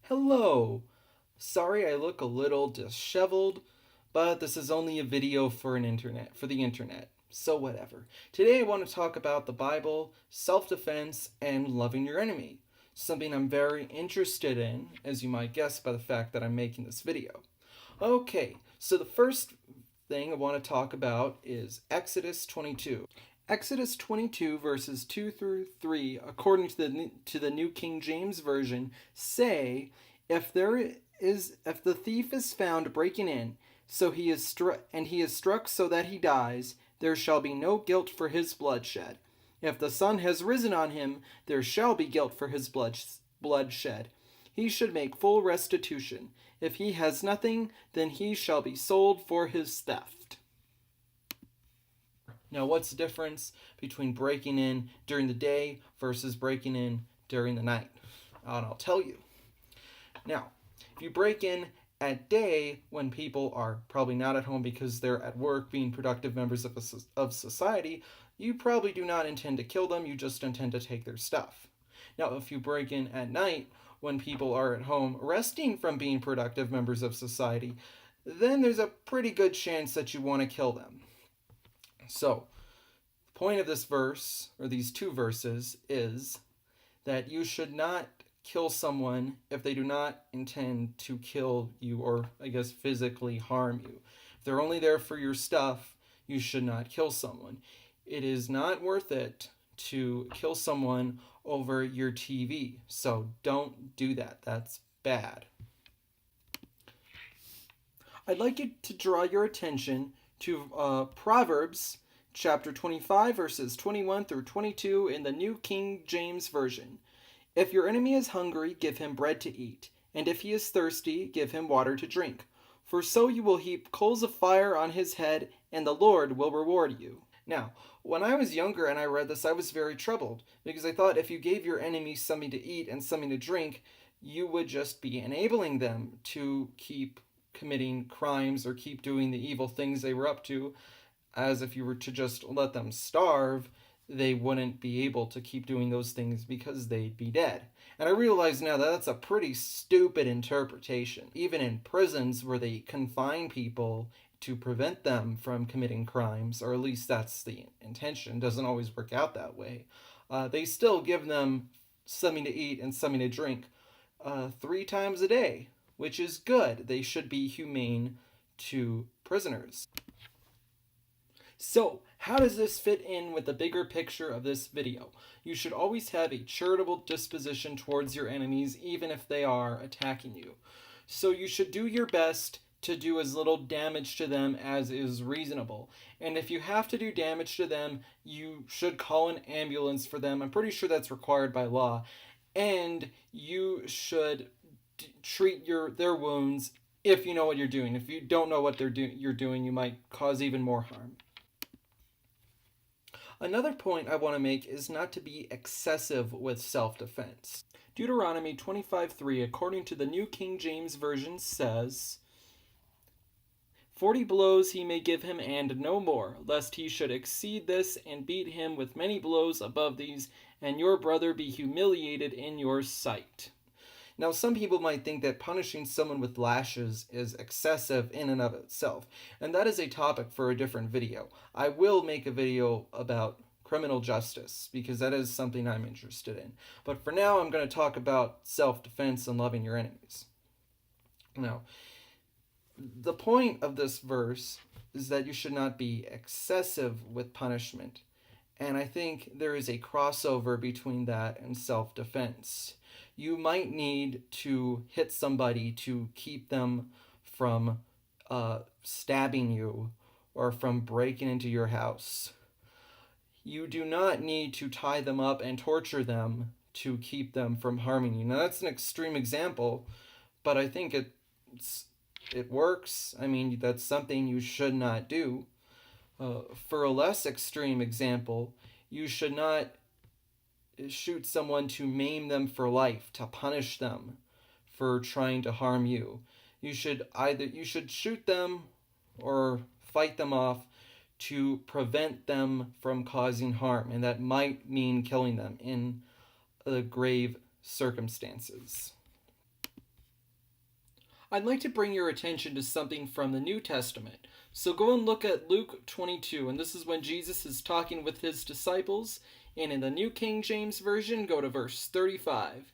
Hello! Sorry I look a little disheveled, but this is only a video for the internet. So whatever. Today I want to talk about the Bible, self-defense, and loving your enemy. Something I'm very interested in, as you might guess by the fact that I'm making this video. Okay, so the first thing I want to talk about is Exodus 22. Exodus 22 verses 2 through 3, according to the New King James Version, say, if the thief is found breaking in, so he is struck so that he dies, there shall be no guilt for his bloodshed. If the sun has risen on him, there shall be guilt for his bloodshed. He should make full restitution. If he has nothing, then he shall be sold for his theft. Now, what's the difference between breaking in during the day versus breaking in during the night? And I'll tell you. Now, if you break in at day when people are probably not at home because they're at work being productive members of society, you probably do not intend to kill them, you just intend to take their stuff. Now, if you break in at night when people are at home resting from being productive members of society, then there's a pretty good chance that you want to kill them. So, the point of this verse, or these two verses, is that you should not kill someone if they do not intend to kill you or, I guess, physically harm you. If they're only there for your stuff, you should not kill someone. It is not worth it to kill someone over your TV, so don't do that. That's bad. I'd like you to draw your attention to Proverbs chapter 25 verses 21 through 22 in the New King James Version. If your enemy is hungry, give him bread to eat, and if he is thirsty, give him water to drink. For so you will heap coals of fire on his head, and the Lord will reward you. Now, when I was younger and I read this, I was very troubled, because I thought if you gave your enemy something to eat and something to drink, you would just be enabling them to keep committing crimes or keep doing the evil things they were up to, as if you were to just let them starve, they wouldn't be able to keep doing those things because they'd be dead. And I realize now that that's a pretty stupid interpretation. Even in prisons where they confine people to prevent them from committing crimes, or at least that's the intention, it doesn't always work out that way, they still give them something to eat and something to drink 3 times a day, which is good. They should be humane to prisoners. So, how does this fit in with the bigger picture of this video? You should always have a charitable disposition towards your enemies, even if they are attacking you. So you should do your best to do as little damage to them as is reasonable. And if you have to do damage to them, you should call an ambulance for them. I'm pretty sure that's required by law. And you should treat their wounds if you know what you're doing. If you don't know what you're doing, you might cause even more harm. Another point I want to make is not to be excessive with self-defense. Deuteronomy 25:3, according to the New King James Version, says, 40 blows he may give him and no more, lest he should exceed this and beat him with many blows above these, and your brother be humiliated in your sight. Now, some people might think that punishing someone with lashes is excessive in and of itself, and that is a topic for a different video. I will make a video about criminal justice, because that is something I'm interested in. But for now, I'm going to talk about self-defense and loving your enemies. Now, the point of this verse is that you should not be excessive with punishment, and I think there is a crossover between that and self-defense. You might need to hit somebody to keep them from stabbing you or from breaking into your house. You do not need to tie them up and torture them to keep them from harming you. Now, that's an extreme example, but I think it works. I mean, that's something you should not do. For a less extreme example, you should not shoot someone to maim them for life, to punish them for trying to harm you. You should shoot them or fight them off to prevent them from causing harm, and that might mean killing them in grave circumstances. I'd like to bring your attention to something from the New Testament. So go and look at Luke 22, and this is when Jesus is talking with his disciples. And in the New King James Version, go to verse 35.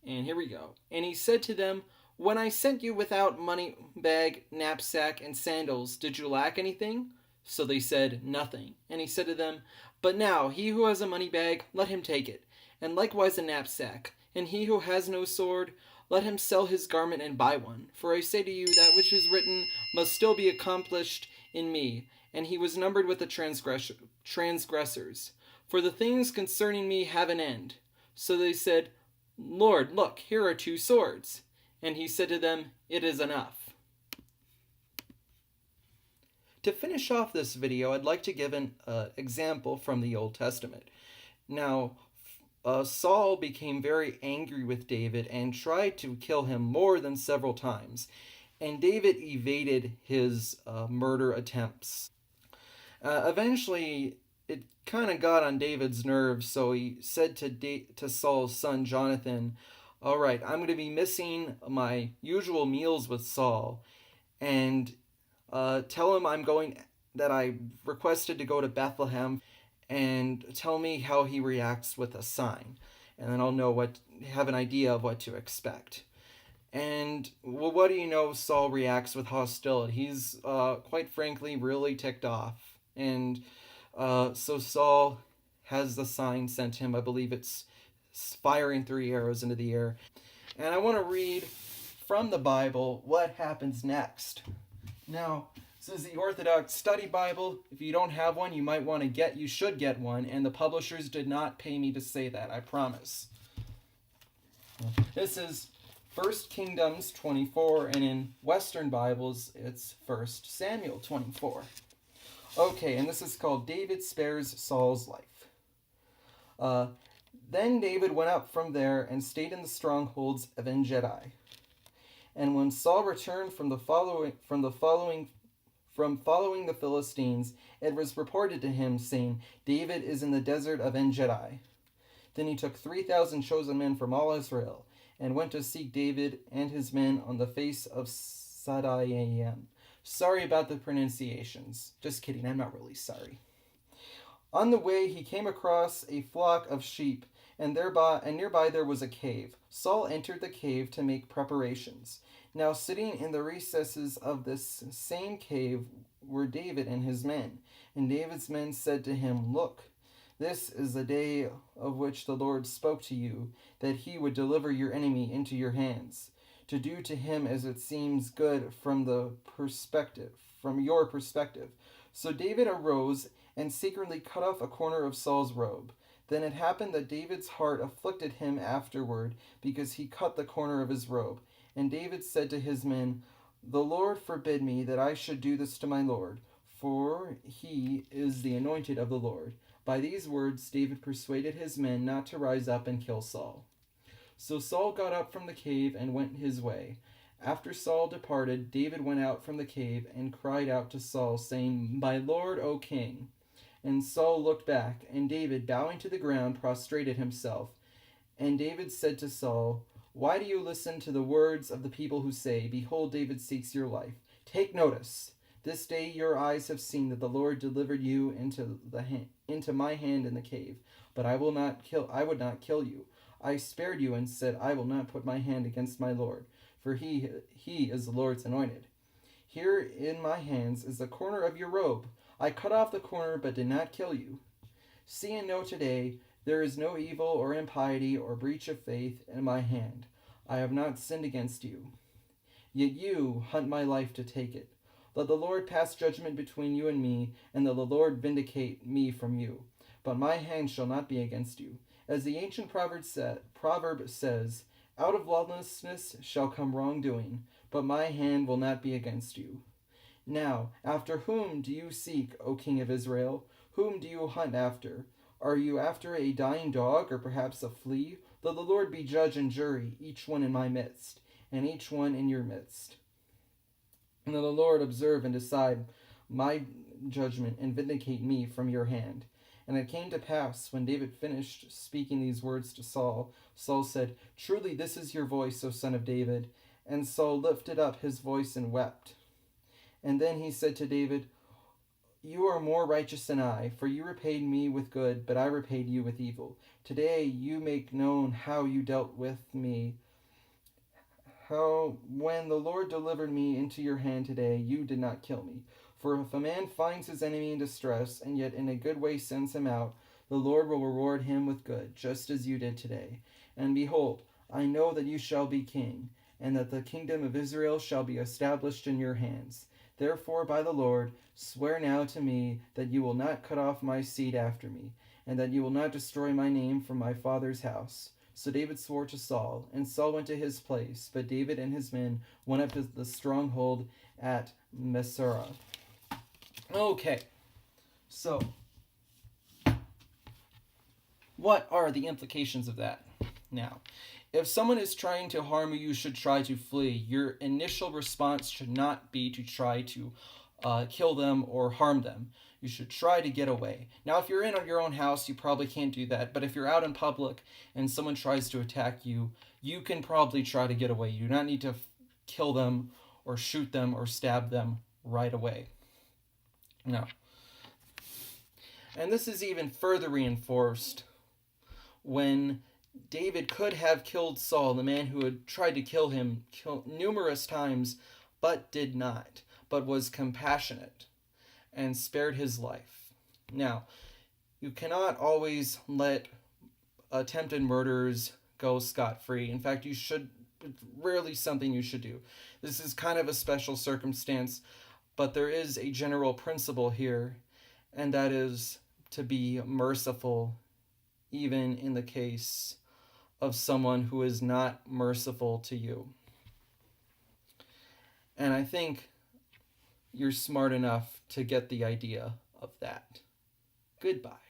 And here we go. And he said to them, "When I sent you without money bag, knapsack, and sandals, did you lack anything?" So they said, "Nothing." And he said to them, "But now he who has a money bag, let him take it, and likewise a knapsack. And he who has no sword, let him sell his garment and buy one. For I say to you, that which is written must still be accomplished in me." And he was numbered with the transgressors. "For the things concerning me have an end." So they said, "Lord, look, here are 2 swords." And he said to them, "It is enough." To finish off this video, I'd like to give an example from the Old Testament. Now, Saul became very angry with David and tried to kill him more than several times. And David evaded his murder attempts. Eventually, it kind of got on David's nerves, so he said to Saul's son Jonathan, "All right, I'm going to be missing my usual meals with Saul, and tell him that I requested to go to Bethlehem, and tell me how he reacts with a sign, and then I'll have an idea of what to expect." And, well, what do you know? Saul reacts with hostility. He's, quite frankly, really ticked off. And so Saul has the sign sent him. I believe it's firing 3 arrows into the air. And I want to read from the Bible what happens next. Now, this is the Orthodox Study Bible. If you don't have one, you should get one. And the publishers did not pay me to say that, I promise. This is 1 Kings 24, and in Western Bibles, it's 1 Samuel 24. Okay, and this is called David Spares Saul's Life. Then David went up from there and stayed in the strongholds of En-Gedi. And when Saul returned from following the Philistines, it was reported to him, saying, "David is in the desert of En-Gedi." Then he took 3,000 chosen men from all Israel, and went to seek David and his men on the face of Sadaim. Sorry about the pronunciations. Just kidding, I'm not really sorry. On the way he came across a flock of sheep, and nearby there was a cave. Saul entered the cave to make preparations. Now sitting in the recesses of this same cave were David and his men. And David's men said to him, "Look, this is the day of which the Lord spoke to you, that he would deliver your enemy into your hands, to do to him as it seems good from your perspective." So David arose and secretly cut off a corner of Saul's robe. Then it happened that David's heart afflicted him afterward, because he cut the corner of his robe. And David said to his men, "The Lord forbid me that I should do this to my Lord, for he is the anointed of the Lord." By these words David persuaded his men not to rise up and kill Saul. So Saul got up from the cave and went his way. After Saul departed, David went out from the cave and cried out to Saul, saying, "My Lord, O king." And Saul looked back, and David, bowing to the ground, prostrated himself. And David said to Saul, "Why do you listen to the words of the people who say, 'Behold, David seeks your life'? Take notice. This day your eyes have seen that the Lord delivered you into my hand in the cave. But I would not kill you. I spared you and said, I will not put my hand against my Lord, for he is the Lord's anointed. Here in my hands is the corner of your robe. I cut off the corner, but did not kill you. See and know today, there is no evil or impiety or breach of faith in my hand. I have not sinned against you. Yet you hunt my life to take it. Let the Lord pass judgment between you and me, and let the Lord vindicate me from you. But my hand shall not be against you. As the ancient proverb says, out of lawlessness shall come wrongdoing, but my hand will not be against you. Now, after whom do you seek, O King of Israel? Whom do you hunt after? Are you after a dying dog, or perhaps a flea? Let the Lord be judge and jury, each one in my midst, and each one in your midst. And let the Lord observe and decide my judgment, and vindicate me from your hand. And it came to pass, when David finished speaking these words to Saul, Saul said, Truly this is your voice, O son of David. And Saul lifted up his voice and wept. And then he said to David, "You are more righteous than I, for you repaid me with good, but I repaid you with evil. Today you make known how you dealt with me, how when the Lord delivered me into your hand today, you did not kill me. For if a man finds his enemy in distress, and yet in a good way sends him out, the Lord will reward him with good, just as you did today. And behold, I know that you shall be king, and that the kingdom of Israel shall be established in your hands. Therefore, by the Lord, swear now to me that you will not cut off my seed after me, and that you will not destroy my name from my father's house." So David swore to Saul, and Saul went to his place, but David and his men went up to the stronghold at Mesura. Okay, so what are the implications of that? Now, if someone is trying to harm you, you should try to flee. Your initial response should not be to try to kill them or harm them. You should try to get away. Now, if you're in your own house, you probably can't do that. But if you're out in public and someone tries to attack you, you can probably try to get away. You do not need to kill them or shoot them or stab them right away. No. And this is even further reinforced when David could have killed Saul, the man who had tried to kill him numerous times, but did not, but was compassionate and spared his life. Now, you cannot always let attempted murderers go scot-free. In fact, it's rarely something you should do. This is kind of a special circumstance, but there is a general principle here, and that is to be merciful even in the case of someone who is not merciful to you. And I think you're smart enough to get the idea of that. Goodbye.